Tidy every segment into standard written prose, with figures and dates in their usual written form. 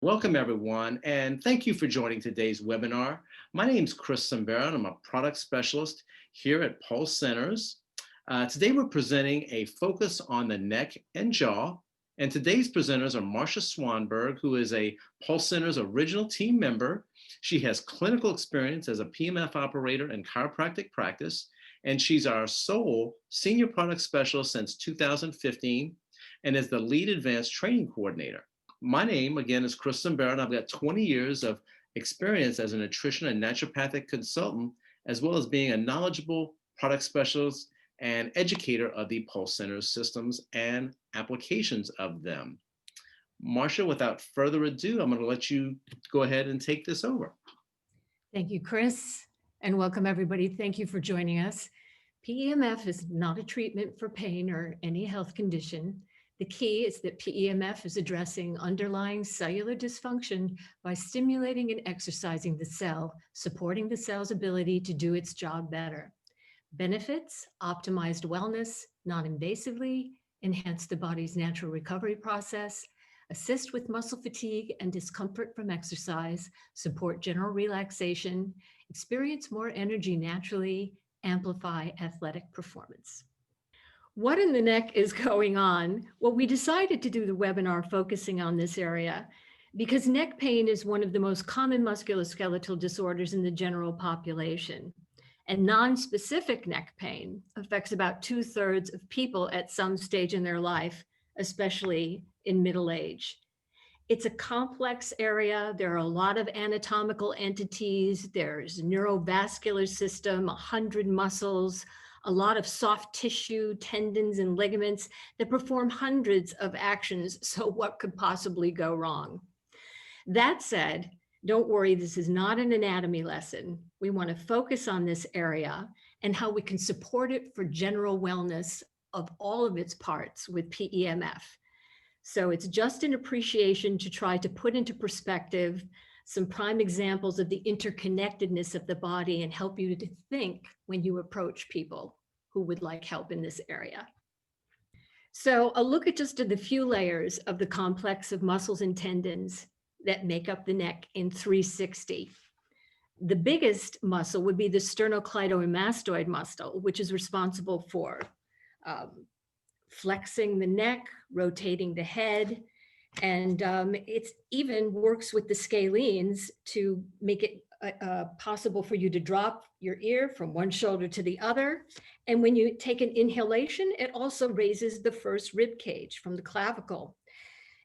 Welcome, everyone, and thank you for joining today's webinar. My name is Chris Sembera, and I'm a product specialist here at Pulse Centers. Today, we're presenting a focus on the neck and jaw. And today's presenters are Marcia Swanberg, who is a Pulse Centers original team member. She has clinical experience as a PMF operator in chiropractic practice, and she's our sole senior product specialist since 2015 and is the lead advanced training coordinator. My name, again, is Chris Sembera, and I've got 20 years of experience as a nutrition and naturopathic consultant, as well as being a knowledgeable product specialist and educator of the Pulse Center systems and applications of them. Marcia, without further ado, I'm going to let you go ahead and take this over. Thank you, Chris, and welcome everybody. Thank you for joining us. PEMF is not a treatment for pain or any health condition. The key is that PEMF is addressing underlying cellular dysfunction by stimulating and exercising the cell, supporting the cell's ability to do its job better. Benefits: optimized wellness, non-invasively, enhance the body's natural recovery process, assist with muscle fatigue and discomfort from exercise, support general relaxation, experience more energy naturally, amplify athletic performance. What in the neck is going on? Well, we decided to do the webinar focusing on this area because neck pain is one of the most common musculoskeletal disorders in the general population. And non-specific neck pain affects about 2/3 of people at some stage in their life, especially in middle age. It's a complex area. There are a lot of anatomical entities. There's neurovascular system, 100 muscles, a lot of soft tissue, tendons and ligaments that perform hundreds of actions. So what could possibly go wrong? That said, don't worry, this is not an anatomy lesson. We want to focus on this area and how we can support it for general wellness of all of its parts with PEMF. So it's just an appreciation to try to put into perspective some prime examples of the interconnectedness of the body and help you to think when you approach people who would like help in this area. So a look at just the few layers of the complex of muscles and tendons that make up the neck in 360. The biggest muscle would be the sternocleidomastoid muscle, which is responsible for flexing the neck, rotating the head, and it even works with the scalenes to make it possible for you to drop your ear from one shoulder to the other. And when you take an inhalation, it also raises the first rib cage from the clavicle.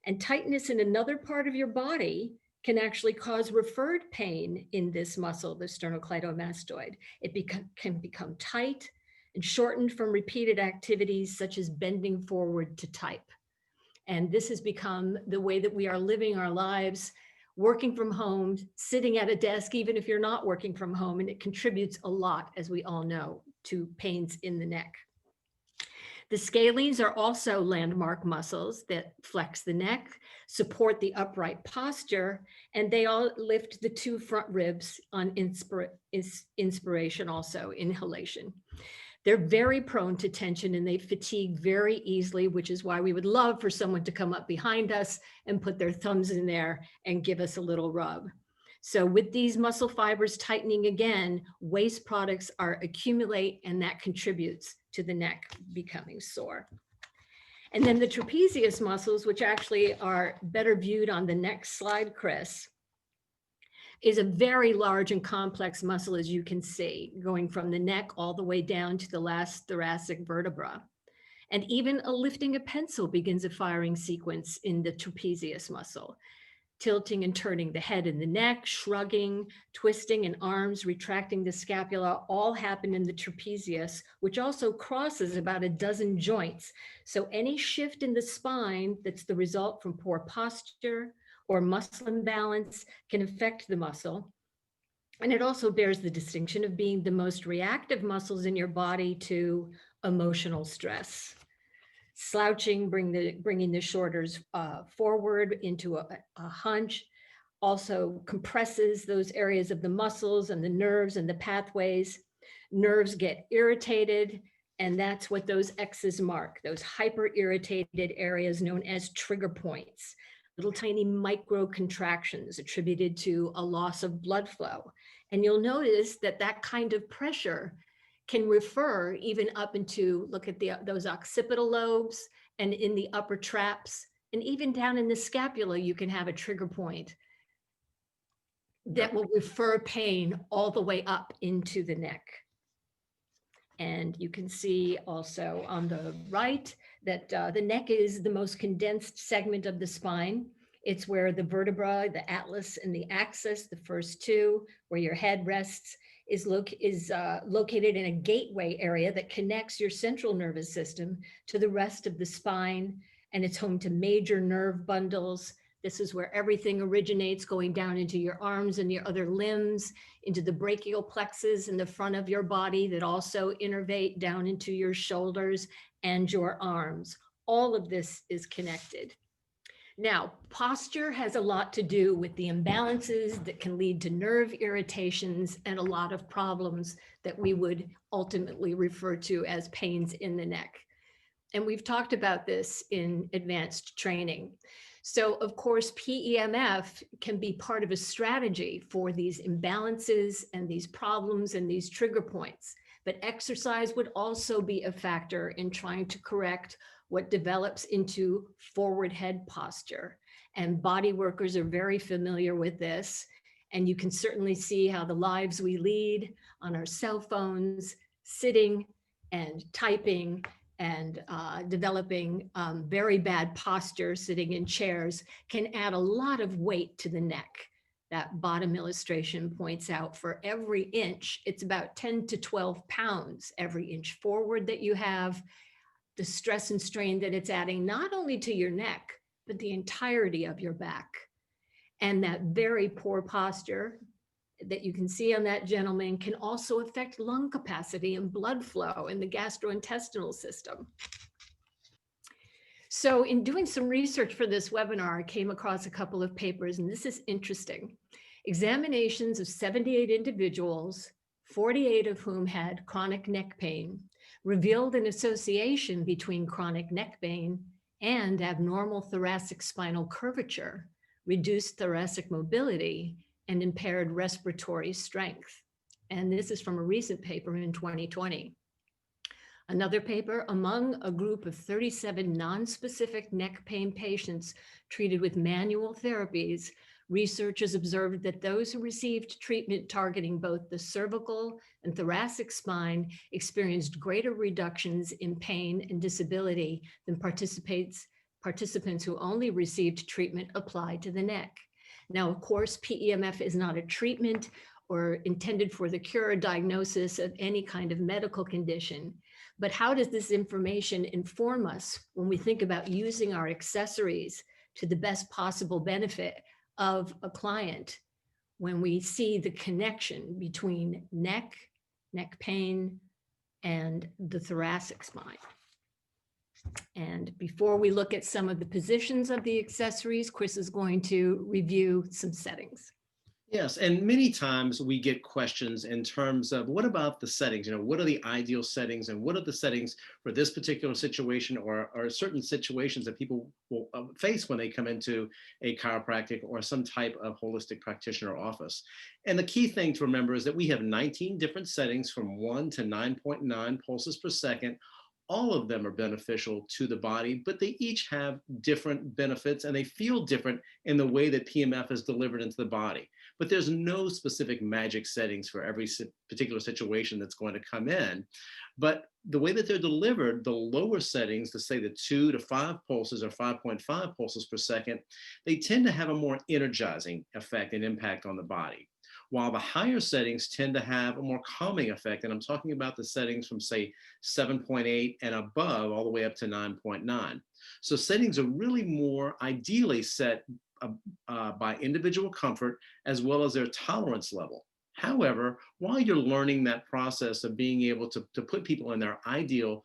And tightness in another part of your body can actually cause referred pain in this muscle, the sternocleidomastoid. It can become tight and shortened from repeated activities such as bending forward to type. And this has become the way that we are living our lives, working from home, sitting at a desk, even if you're not working from home, and it contributes a lot, as we all know, to pains in the neck. The scalenes are also landmark muscles that flex the neck, support the upright posture, and they all lift the two front ribs on inspiration, also inhalation. They're very prone to tension and they fatigue very easily, which is why we would love for someone to come up behind us and put their thumbs in there and give us a little rub. So with these muscle fibers tightening again, waste products accumulate, and that contributes to the neck becoming sore. And then the trapezius muscles, which actually are better viewed on the next slide, Chris, is a very large and complex muscle, as you can see, going from the neck all the way down to the last thoracic vertebra. And even lifting a pencil begins a firing sequence in the trapezius muscle. Tilting and turning the head and the neck, shrugging, twisting and arms, retracting the scapula, all happen in the trapezius, which also crosses about a dozen joints. So any shift in the spine that's the result from poor posture or muscle imbalance can affect the muscle. And it also bears the distinction of being the most reactive muscles in your body to emotional stress. Slouching, bringing the shoulders forward into a hunch, also compresses those areas of the muscles and the nerves and the pathways. Nerves get irritated, and that's what those X's mark, those hyper irritated areas known as trigger points. little tiny micro contractions attributed to a loss of blood flow. And you'll notice that that kind of pressure can refer even up into, look at those occipital lobes and in the upper traps, and even down in the scapula, you can have a trigger point that will refer pain all the way up into the neck. And you can see also on the right that the neck is the most condensed segment of the spine. It's where the vertebra, the atlas and the axis, the first two, where your head rests, is located in a gateway area that connects your central nervous system to the rest of the spine. And it's home to major nerve bundles. This is where everything originates, going down into your arms and your other limbs, into the brachial plexus in the front of your body that also innervate down into your shoulders and your arms. All of this is connected. Now, posture has a lot to do with the imbalances that can lead to nerve irritations and a lot of problems that we would ultimately refer to as pains in the neck. And we've talked about this in advanced training. So of course, PEMF can be part of a strategy for these imbalances and these problems and these trigger points. But exercise would also be a factor in trying to correct what develops into forward head posture. And body workers are very familiar with this. And you can certainly see how the lives we lead on our cell phones, sitting and typing and developing very bad posture, sitting in chairs, can add a lot of weight to the neck. That bottom illustration points out for every inch, it's about 10 to 12 pounds every inch forward that you have, the stress and strain that it's adding not only to your neck, but the entirety of your back. And that very poor posture that you can see on that gentleman can also affect lung capacity and blood flow in the gastrointestinal system. So in doing some research for this webinar, I came across a couple of papers, and this is interesting. Examinations of 78 individuals, 48 of whom had chronic neck pain, revealed an association between chronic neck pain and abnormal thoracic spinal curvature, reduced thoracic mobility, and impaired respiratory strength. And this is from a recent paper in 2020. Another paper, among a group of 37 non-specific neck pain patients treated with manual therapies, researchers observed that those who received treatment targeting both the cervical and thoracic spine experienced greater reductions in pain and disability than participants who only received treatment applied to the neck. Now, of course, PEMF is not a treatment or intended for the cure or diagnosis of any kind of medical condition. But how does this information inform us when we think about using our accessories to the best possible benefit of a client when we see the connection between neck pain, and the thoracic spine? And before we look at some of the positions of the accessories, Chris is going to review some settings. Yes, and many times we get questions in terms of what about the settings? What are the ideal settings, and what are the settings for this particular situation, or certain situations that people will face when they come into a chiropractic or some type of holistic practitioner office. And the key thing to remember is that we have 19 different settings from 1 to 9.9 pulses per second. All of them are beneficial to the body, but they each have different benefits and they feel different in the way that PMF is delivered into the body. But there's no specific magic settings for every particular situation that's going to come in. But the way that they're delivered, the lower settings, to say the 2 to 5 pulses or 5.5 pulses per second, they tend to have a more energizing effect and impact on the body. While the higher settings tend to have a more calming effect. And I'm talking about the settings from, say, 7.8 and above, all the way up to 9.9. So settings are really more ideally set by individual comfort as well as their tolerance level. However, while you're learning that process of being able to put people in their ideal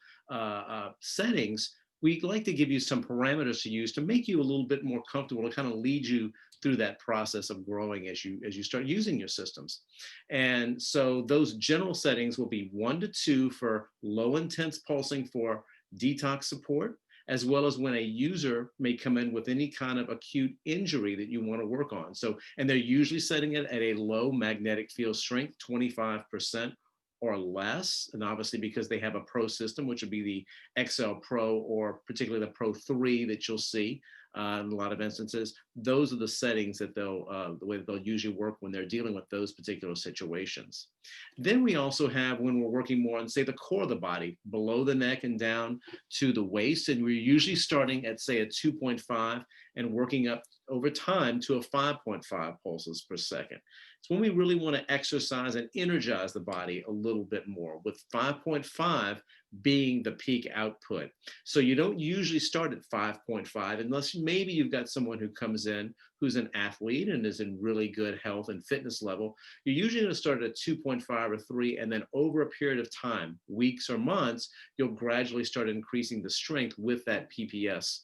settings, we'd like to give you some parameters to use to make you a little bit more comfortable, to kind of lead you through that process of growing as you start using your systems. And so those general settings will be 1 to 2 for low intense pulsing for detox support, as well as when a user may come in with any kind of acute injury that you want to work on. So, and they're usually setting it at a low magnetic field strength, 25% or less. And obviously, because they have a Pro system, which would be the XL Pro or particularly the Pro 3 that you'll see in a lot of instances, those are the settings that the way that they'll usually work when they're dealing with those particular situations. Then we also have when we're working more on, say, the core of the body, below the neck and down to the waist. And we're usually starting at, say, a 2.5 and working up over time to a 5.5 pulses per second. It's when we really want to exercise and energize the body a little bit more, with 5.5 being the peak output. So you don't usually start at 5.5 unless maybe you've got someone who comes in who's an athlete and is in really good health and fitness level. You're usually going to start at 2.5 or 3, and then over a period of time, weeks or months, you'll gradually start increasing the strength with that PPS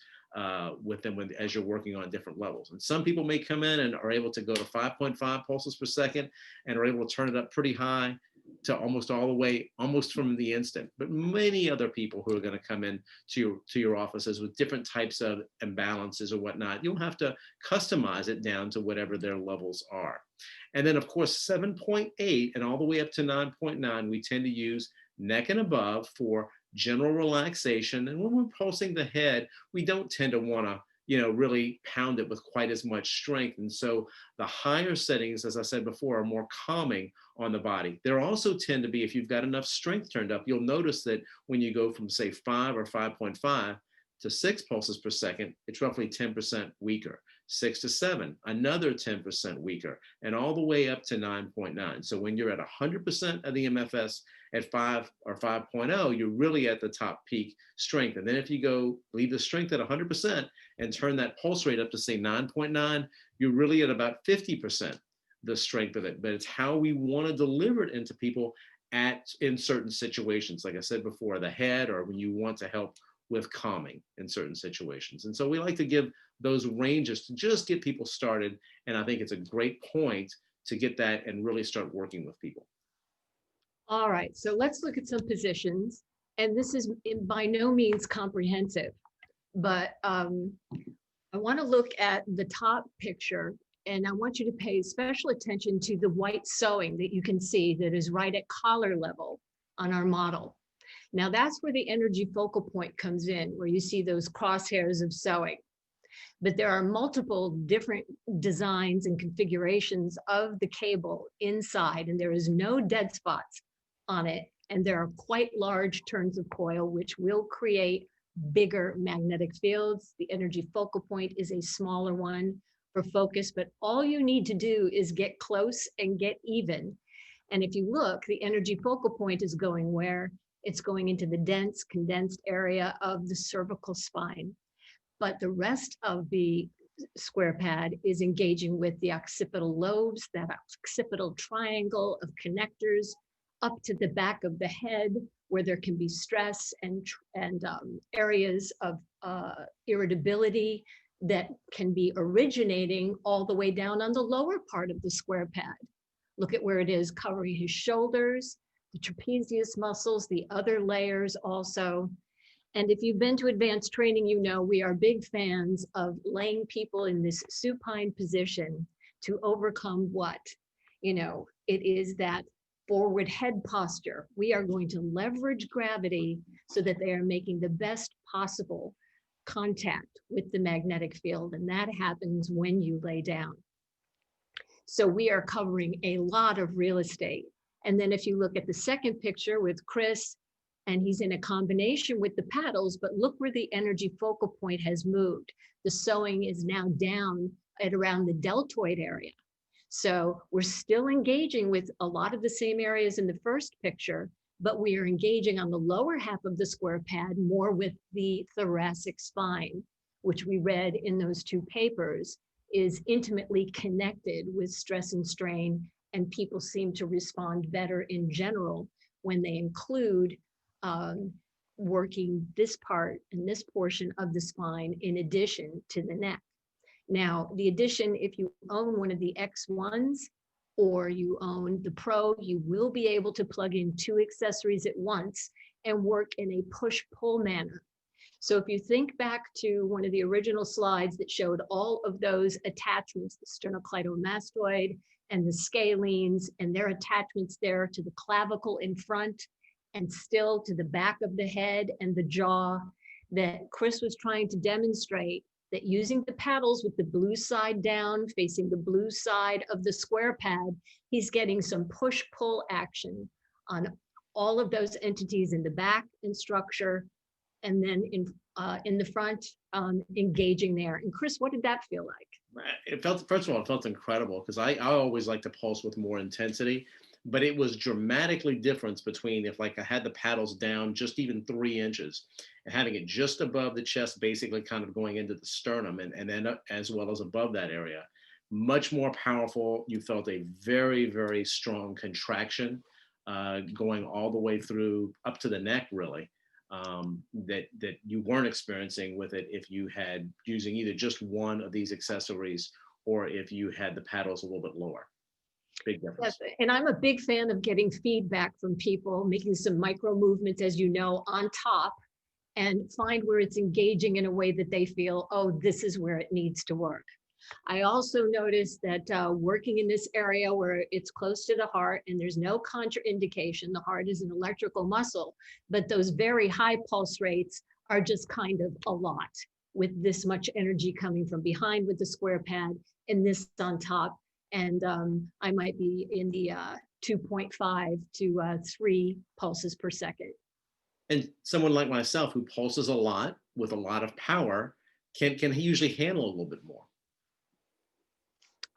with them as you're working on different levels. And some people may come in and are able to go to 5.5 pulses per second and are able to turn it up pretty high to almost all the way, almost from the instant. But many other people who are going to come in to your offices with different types of imbalances or whatnot, you'll have to customize it down to whatever their levels are. And then of course, 7.8 and all the way up to 9.9, we tend to use neck and above for general relaxation. And when we're pulsing the head, we don't tend to want to really pound it with quite as much strength. And so the higher settings, as I said before, are more calming on the body. There also tend to be, if you've got enough strength turned up, you'll notice that when you go from, say, 5 or 5.5 to 6 pulses per second, it's roughly 10% weaker. 6 to 7, another 10% weaker, and all the way up to 9.9. So when you're at 100% of the MFS at 5 or 5.0, you're really at the top peak strength. And then if you go leave the strength at 100% and turn that pulse rate up to, say, 9.9, you're really at about 50% the strength of it. But it's how we want to deliver it into people in certain situations. Like I said before, the head, or when you want to help with calming in certain situations. And so we like to give those ranges to just get people started. And I think it's a great point to get that and really start working with people. All right, so let's look at some positions. And this is by no means comprehensive, but I want to look at the top picture, and I want you to pay special attention to the white sewing that you can see that is right at collar level on our model. Now that's where the energy focal point comes in, where you see those crosshairs of sewing. But there are multiple different designs and configurations of the cable inside, and there is no dead spots on it. And there are quite large turns of coil, which will create bigger magnetic fields. The energy focal point is a smaller one for focus, but all you need to do is get close and get even. And if you look, the energy focal point is going where? It's going into the dense, condensed area of the cervical spine. But the rest of the square pad is engaging with the occipital lobes, that occipital triangle of connectors up to the back of the head, where there can be stress and areas of irritability that can be originating all the way down on the lower part of the square pad. Look at where it is covering his shoulders, the trapezius muscles, the other layers also. And if you've been to advanced training, you know we are big fans of laying people in this supine position to overcome what? It is that forward head posture. We are going to leverage gravity so that they are making the best possible contact with the magnetic field. And that happens when you lay down. So we are covering a lot of real estate. And then if you look at the second picture with Chris, and he's in a combination with the paddles, but look where the energy focal point has moved. The sewing is now down at around the deltoid area. So we're still engaging with a lot of the same areas in the first picture, but we are engaging on the lower half of the square pad more with the thoracic spine, which we read in those two papers is intimately connected with stress and strain, and people seem to respond better in general when they include working this part and this portion of the spine in addition to the neck. Now, the addition, if you own one of the X1s or you own the Pro, you will be able to plug in two accessories at once and work in a push-pull manner. So if you think back to one of the original slides that showed all of those attachments, the sternocleidomastoid and the scalenes and their attachments there to the clavicle in front and still to the back of the head and the jaw, that Chris was trying to demonstrate that using the paddles with the blue side down, facing the blue side of the square pad, he's getting some push-pull action on all of those entities in the back and structure, and then in the front, engaging there. And Chris, what did that feel like? It felt, first of all, it felt incredible because I always like to pulse with more intensity, but it was dramatically different between if like I had the paddles down just even 3 inches and having it just above the chest, basically kind of going into the sternum and then up, as well as above that area. Much more powerful. You felt a very, very strong contraction going all the way through up to the neck, really. That you weren't experiencing with it if you had using either just one of these accessories or if you had the paddles a little bit lower. Big difference. Yes, and I'm a big fan of getting feedback from people, making some micro movements, as you know, on top, and find where it's engaging in a way that they feel, oh, this is where it needs to work. I also noticed that working in this area where it's close to the heart and there's no contraindication, the heart is an electrical muscle, but those very high pulse rates are just kind of a lot with this much energy coming from behind with the square pad and this on top. And I might be in the 2.5 to 3 pulses per second. And someone like myself who pulses a lot with a lot of power can usually handle a little bit more.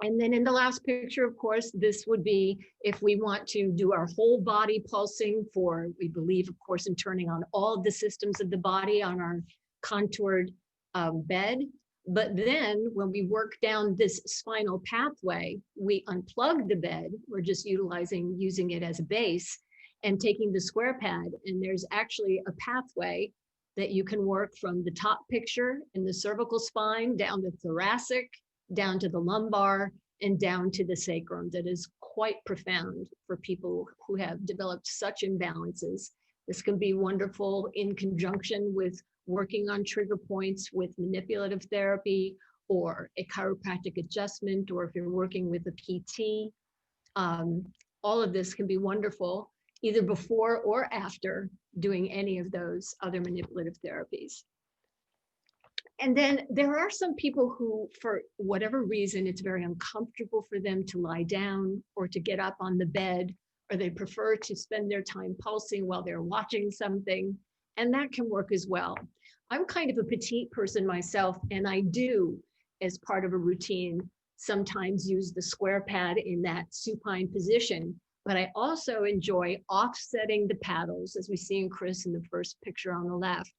And then in the last picture, of course, this would be if we want to do our whole body pulsing for, we believe, of course, in turning on all of the systems of the body on our contoured bed. But then when we work down this spinal pathway, we unplug the bed. We're just using it as a base and taking the square pad. And there's actually a pathway that you can work from the top picture in the cervical spine down the thoracic, down to the lumbar, and down to the sacrum. That is quite profound for people who have developed such imbalances. This can be wonderful in conjunction with working on trigger points with manipulative therapy or a chiropractic adjustment, or if you're working with a PT. All of this can be wonderful either before or after doing any of those other manipulative therapies. And then there are some people who, for whatever reason, it's very uncomfortable for them to lie down or to get up on the bed, or they prefer to spend their time pulsing while they're watching something, and that can work as well. I'm kind of a petite person myself, and I do, as part of a routine, sometimes use the square pad in that supine position, but I also enjoy offsetting the paddles, as we see in Chris in the first picture on the left,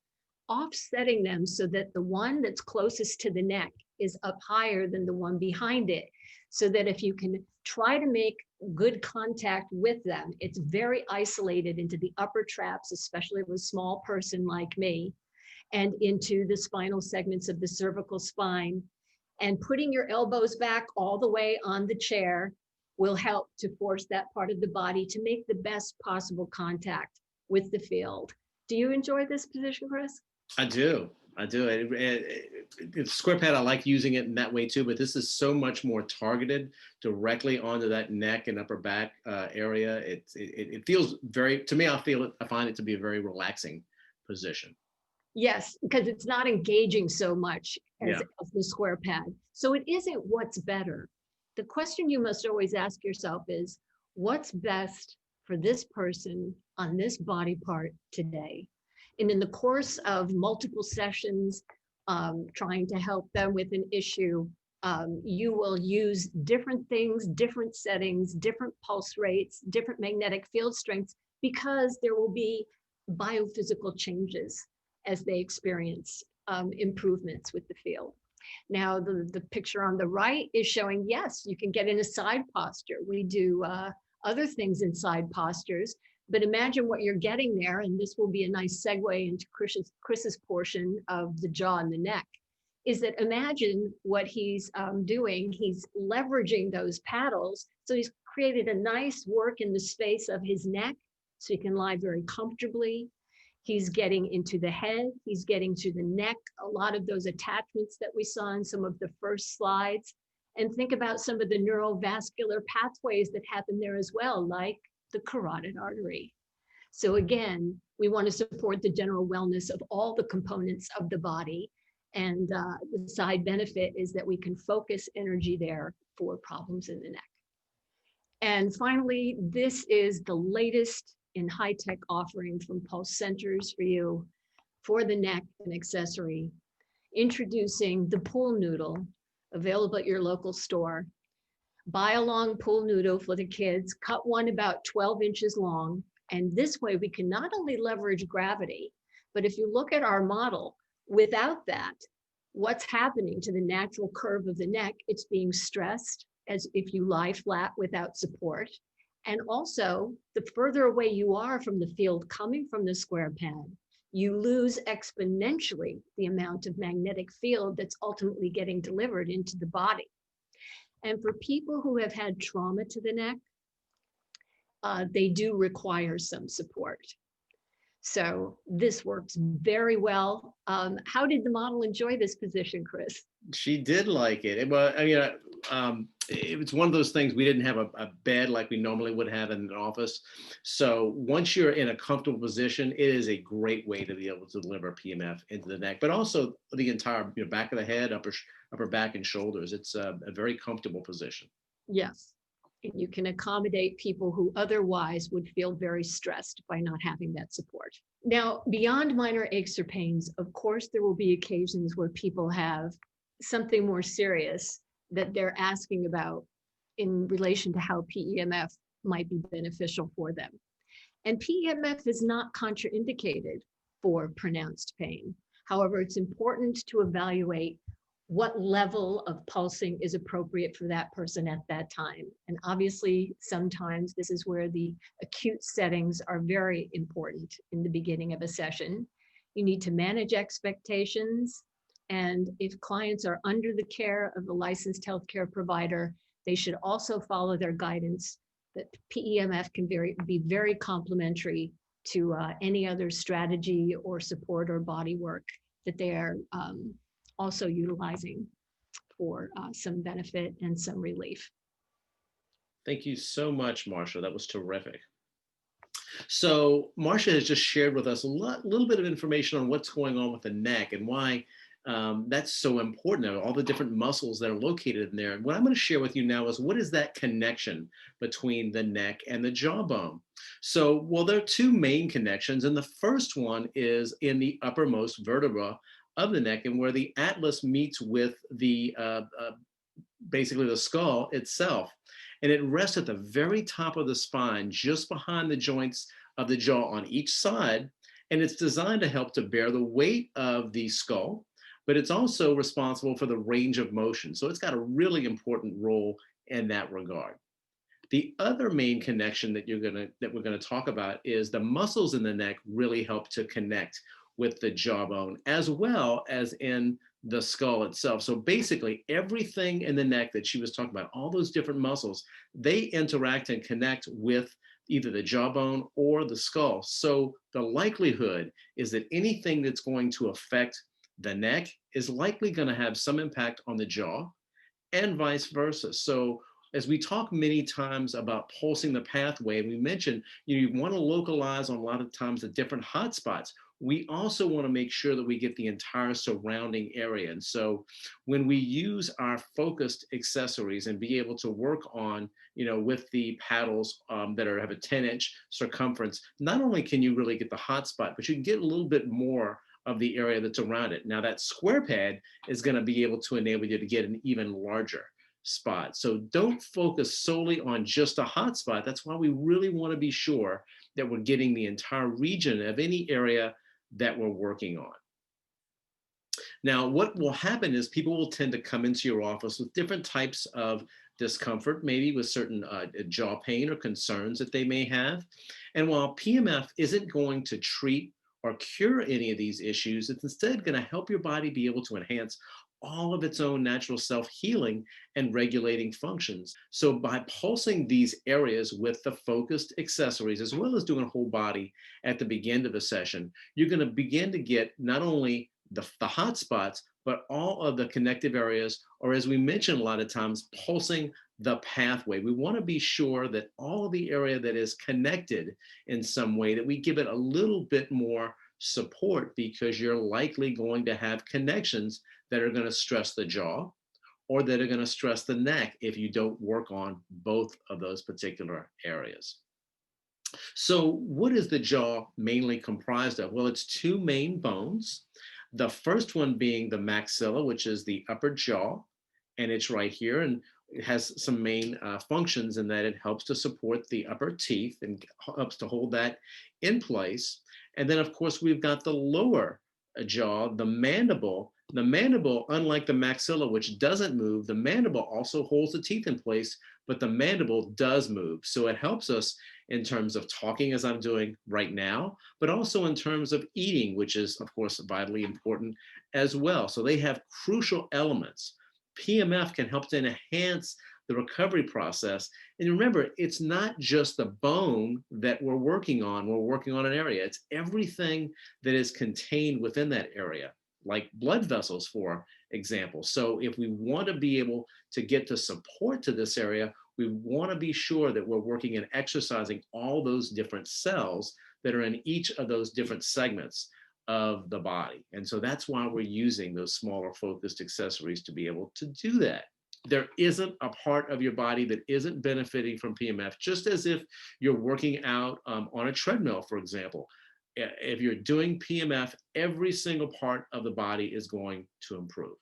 offsetting them so that the one that's closest to the neck is up higher than the one behind it, so that if you can try to make good contact with them, it's very isolated into the upper traps, especially with a small person like me, and into the spinal segments of the cervical spine. And putting your elbows back all the way on the chair will help to force that part of the body to make the best possible contact with the field. Do you enjoy this position, Chris? I do. Square pad, I like using it in that way too, but this is so much more targeted directly onto that neck and upper back area. It feels very, to me, I find it to be a very relaxing position. Yes, because it's not engaging so much as the square pad. So it isn't what's better. The question you must always ask yourself is, what's best for this person on this body part today? And in the course of multiple sessions, trying to help them with an issue, you will use different things, different settings, different pulse rates, different magnetic field strengths, because there will be biophysical changes as they experience improvements with the field. Now, the picture on the right is showing, yes, you can get in a side posture. We do other things in side postures, but imagine what you're getting there, and this will be a nice segue into Chris's portion of the jaw and the neck, is that imagine what he's doing. He's leveraging those paddles. So he's created a nice work in the space of his neck, so he can lie very comfortably. He's getting into the head, he's getting to the neck, a lot of those attachments that we saw in some of the first slides. And think about some of the neurovascular pathways that happen there as well, like the carotid artery. So again, we want to support the general wellness of all the components of the body. And the side benefit is that we can focus energy there for problems in the neck. And finally, this is the latest in high-tech offering from Pulse Centers for you for the neck and accessory, introducing the pool noodle, available at your local store. Buy a long pool noodle for the kids, cut one about 12 inches long, and this way we can not only leverage gravity, but if you look at our model, without that, what's happening to the natural curve of the neck? It's being stressed as if you lie flat without support. And also, the further away you are from the field coming from the square pad, you lose exponentially the amount of magnetic field that's ultimately getting delivered into the body. And for people who have had trauma to the neck, they do require some support. So this works very well. How did the model enjoy this position, Chris? She did like it. Well, I mean, it's one of those things. We didn't have a bed like we normally would have in an office. So once you're in a comfortable position, it is a great way to be able to deliver PMF into the neck, but also the entire back of the head, upper back and shoulders. It's a very comfortable position. Yes. And you can accommodate people who otherwise would feel very stressed by not having that support. Now, beyond minor aches or pains, of course, there will be occasions where people have something more serious that they're asking about in relation to how PEMF might be beneficial for them. And PEMF is not contraindicated for pronounced pain. However, it's important to evaluate what level of pulsing is appropriate for that person at that time. And obviously, sometimes this is where the acute settings are very important in the beginning of a session. You need to manage expectations. And if clients are under the care of a licensed healthcare provider, they should also follow their guidance that PEMF can be very complementary to any other strategy or support or body work that they are also utilizing for some benefit and some relief. Thank you so much, Marcia. That was terrific. So Marcia has just shared with us a little bit of information on what's going on with the neck and why that's so important, all the different muscles that are located in there. And what I'm going to share with you now is what is that connection between the neck and the jawbone? So, well, there are two main connections. And the first one is in the uppermost vertebra of the neck and where the atlas meets with the basically the skull itself. And it rests at the very top of the spine, just behind the joints of the jaw on each side. And it's designed to help to bear the weight of the skull, but it's also responsible for the range of motion. So it's got a really important role in that regard. The other main connection that we're gonna talk about is the muscles in the neck really help to connect with the jawbone as well as in the skull itself. So basically everything in the neck that she was talking about, all those different muscles, they interact and connect with either the jawbone or the skull. So the likelihood is that anything that's going to affect the neck is likely going to have some impact on the jaw and vice versa. So as we talk many times about pulsing the pathway, we mentioned you want to localize on a lot of times the different hotspots. We also want to make sure that we get the entire surrounding area. And so when we use our focused accessories and be able to work on, with the paddles that have a 10-inch circumference, not only can you really get the hotspot, but you can get a little bit more of the area that's around it. Now that square pad is going to be able to enable you to get an even larger spot. So don't focus solely on just a hot spot. That's why we really want to be sure that we're getting the entire region of any area that we're working on. Now, what will happen is people will tend to come into your office with different types of discomfort, maybe with certain jaw pain or concerns that they may have. And while PMF isn't going to treat or cure any of these issues, it's instead going to help your body be able to enhance all of its own natural self-healing and regulating functions. So by pulsing these areas with the focused accessories, as well as doing a whole body at the beginning of a session, you're going to begin to get not only the hot spots, but all of the connective areas, or as we mentioned a lot of times, pulsing the pathway. We want to be sure that all of the area that is connected in some way, that we give it a little bit more support, because you're likely going to have connections that are going to stress the jaw or that are going to stress the neck if you don't work on both of those particular areas. So what is the jaw mainly comprised of? Well, it's two main bones. The first one being the maxilla, which is the upper jaw, and it's right here, and it has some main functions in that it helps to support the upper teeth and helps to hold that in place. And then, of course, we've got the lower jaw, the mandible. The mandible, unlike the maxilla, which doesn't move, the mandible also holds the teeth in place, but the mandible does move. So it helps us in terms of talking, as I'm doing right now, but also in terms of eating, which is, of course, vitally important as well. So they have crucial elements. PMF can help to enhance the recovery process. And remember, it's not just the bone that we're working on. We're working on an area. It's everything that is contained within that area, like blood vessels, for example. So if we want to be able to get to support to this area, we want to be sure that we're working and exercising all those different cells that are in each of those different segments of the body. And so that's why we're using those smaller focused accessories to be able to do that. There isn't a part of your body that isn't benefiting from PMF, just as if you're working out on a treadmill, for example. If you're doing PMF, every single part of the body is going to improve.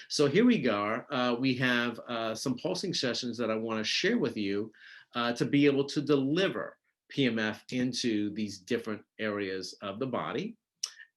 So here we go. We have some pulsing sessions that I want to share with you to be able to deliver PMF into these different areas of the body.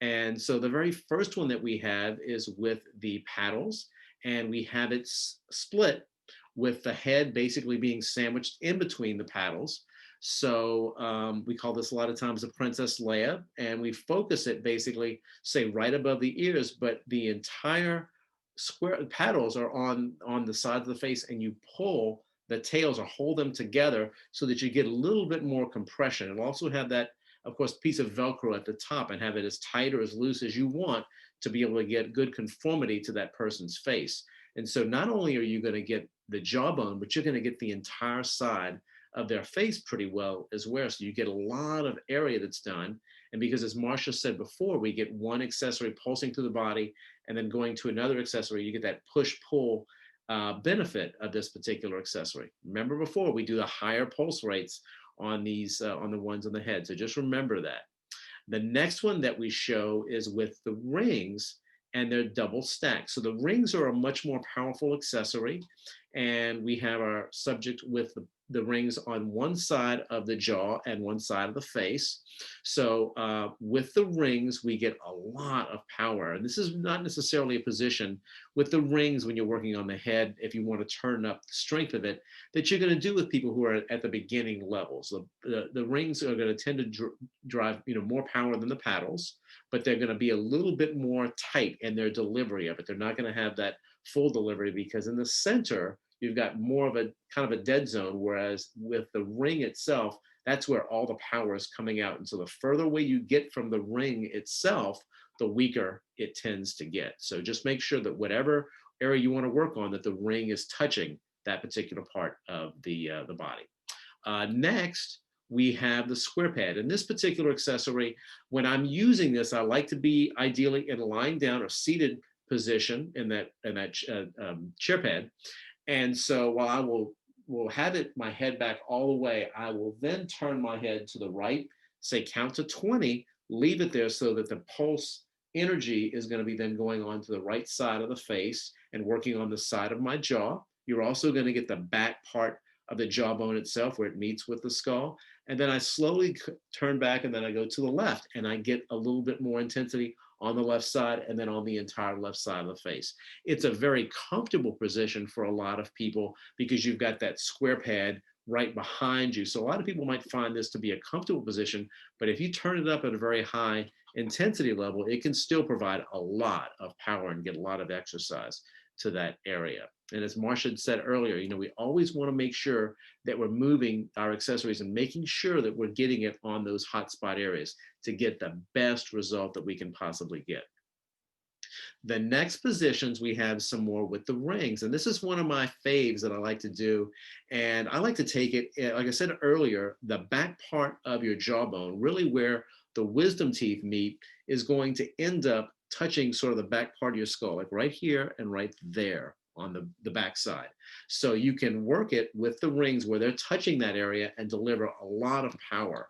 And so the very first one that we have is with the paddles, and we have it split with the head basically being sandwiched in between the paddles. So we call this a lot of times a Princess Leia, and we focus it basically, say, right above the ears, but the entire square paddles are on the sides of the face, and you pull the tails or hold them together so that you get a little bit more compression. And also have that, of course, piece of Velcro at the top, and have it as tight or as loose as you want to be able to get good conformity to that person's face. And so not only are you going to get the jawbone, but you're going to get the entire side of their face pretty well as well. So you get a lot of area that's done. And because, as Marcia said before, we get one accessory pulsing through the body and then going to another accessory, you get that push-pull benefit of this particular accessory. Remember before, we do the higher pulse rates on these, on the ones on the head. So just remember that. The next one that we show is with the rings, and they're double stacked. So the rings are a much more powerful accessory. And we have our subject with the rings on one side of the jaw and one side of the face. So with the rings, we get a lot of power. And this is not necessarily a position with the rings when you're working on the head, if you want to turn up the strength of it, that you're going to do with people who are at the beginning levels. The rings are going to tend to drive more power than the paddles, but they're going to be a little bit more tight in their delivery of it. They're not going to have that full delivery, because in the center, you've got more of a kind of a dead zone, whereas with the ring itself, that's where all the power is coming out. And so the further away you get from the ring itself, the weaker it tends to get. So just make sure that whatever area you want to work on, that the ring is touching that particular part of the body. Next, we have the square pad. And this particular accessory, when I'm using this, I like to be ideally in a lying down or seated position in that chair pad. And so while I will have my head back all the way, I will then turn my head to the right, say count to 20, leave it there so that the pulse energy is going to be then going on to the right side of the face and working on the side of my jaw. You're also going to get the back part of the jawbone itself where it meets with the skull. And then I slowly turn back, and then I go to the left, and I get a little bit more intensity on the left side and then on the entire left side of the face. It's a very comfortable position for a lot of people because you've got that square pad right behind you. So a lot of people might find this to be a comfortable position, but if you turn it up at a very high intensity level, it can still provide a lot of power and get a lot of exercise to that area. And as Marcia said earlier, we always want to make sure that we're moving our accessories and making sure that we're getting it on those hot spot areas to get the best result that we can possibly get. The next positions, we have some more with the rings. And this is one of my faves that I like to do. And I like to take it, like I said earlier, the back part of your jawbone, really where the wisdom teeth meet, is going to end up touching sort of the back part of your skull, like right here and right there on the back side. So you can work it with the rings where they're touching that area and deliver a lot of power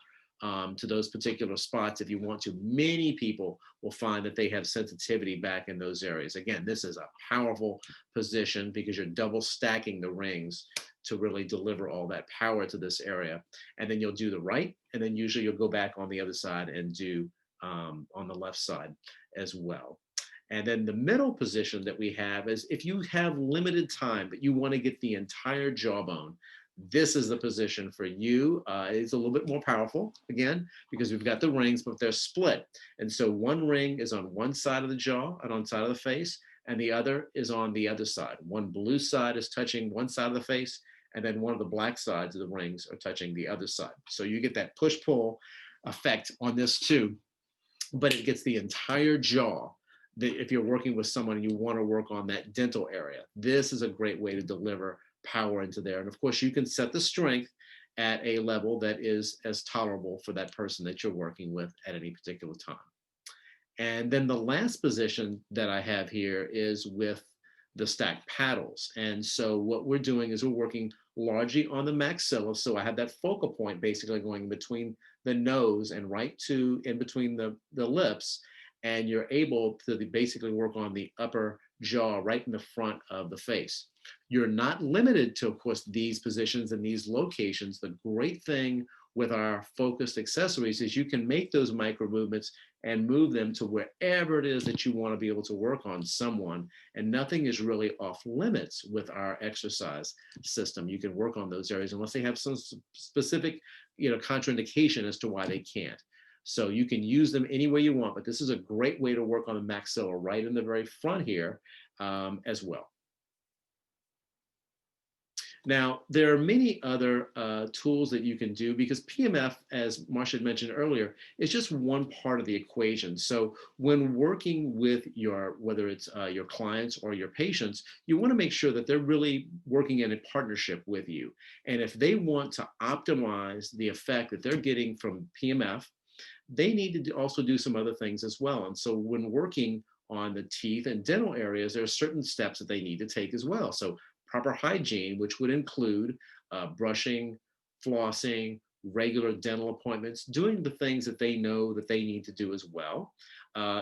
to those particular spots if you want to. Many people will find that they have sensitivity back in those areas. Again, this is a powerful position because you're double stacking the rings to really deliver all that power to this area. And then you'll do the right, and then usually you'll go back on the other side and do on the left side as well. And then the middle position that we have is if you have limited time, but you want to get the entire jawbone, this is the position for you. It's a little bit more powerful, again, because we've got the rings, but they're split. And so one ring is on one side of the jaw and on side of the face, and the other is on the other side. One blue side is touching one side of the face, and then one of the black sides of the rings are touching the other side. So you get that push-pull effect on this too, but it gets the entire jaw. If you're working with someone and you want to work on that dental area, this is a great way to deliver power into there. And of course, you can set the strength at a level that is as tolerable for that person that you're working with at any particular time. And then the last position that I have here is with the stacked paddles. And so what we're doing is we're working largely on the maxilla. So I have that focal point basically going between the nose and right to in between the lips. And you're able to basically work on the upper jaw right in the front of the face. You're not limited to, of course, these positions and these locations. The great thing with our focused accessories is you can make those micro movements and move them to wherever it is that you want to be able to work on someone. And nothing is really off limits with our exercise system. You can work on those areas unless they have some specific, contraindication as to why they can't. So you can use them any way you want, but this is a great way to work on the maxilla right in the very front here as well. Now, there are many other tools that you can do because PMF, as Marcia had mentioned earlier, is just one part of the equation. So when working with whether it's your clients or your patients, you want to make sure that they're really working in a partnership with you. And if they want to optimize the effect that they're getting from PMF, they need to also do some other things as well. And so when working on the teeth and dental areas, there are certain steps that they need to take as well. So proper hygiene, which would include brushing, flossing, regular dental appointments, doing the things that they know that they need to do as well,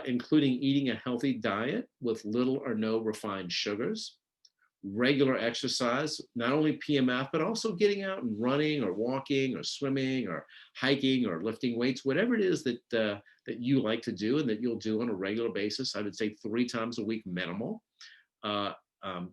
including eating a healthy diet with little or no refined sugars, regular exercise, not only PMF, but also getting out and running or walking or swimming or hiking or lifting weights, whatever it is that that you like to do and that you'll do on a regular basis. I would say 3 times a week minimal.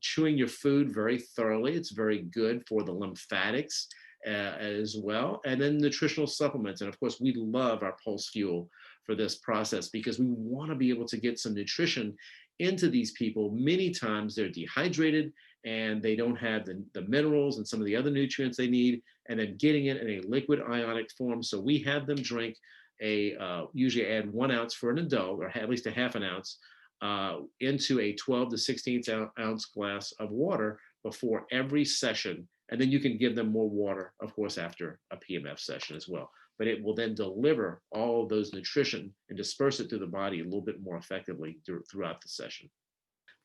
Chewing your food very thoroughly. It's very good for the lymphatics as well. And then nutritional supplements. And of course, we love our Pulse Fuel for this process because we want to be able to get some nutrition into these people. Many times they're dehydrated and they don't have the minerals and some of the other nutrients they need, and then getting it in a liquid ionic form. So we have them drink usually add 1 ounce for an adult, or at least a half an ounce into a 12 to 16 ounce glass of water before every session. And then you can give them more water, of course, after a PMF session as well. But it will then deliver all of those nutrition and disperse it through the body a little bit more effectively throughout the session.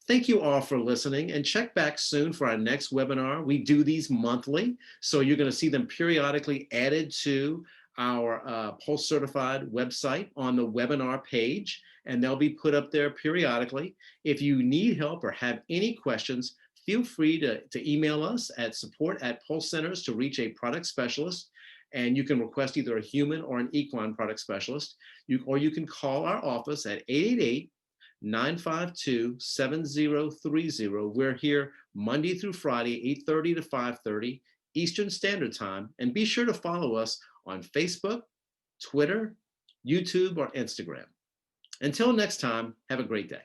Thank you all for listening, and check back soon for our next webinar. We do these monthly, so you're going to see them periodically added to our Pulse Certified website on the webinar page, and they'll be put up there periodically. If you need help or have any questions, feel free to email us at support@Pulse Centers to reach a product specialist, and you can request either a human or an equine product specialist, or you can call our office at 888-952-7030. We're here Monday through Friday, 8:30 to 5:30, Eastern Standard Time. And be sure to follow us on Facebook, Twitter, YouTube, or Instagram. Until next time, have a great day.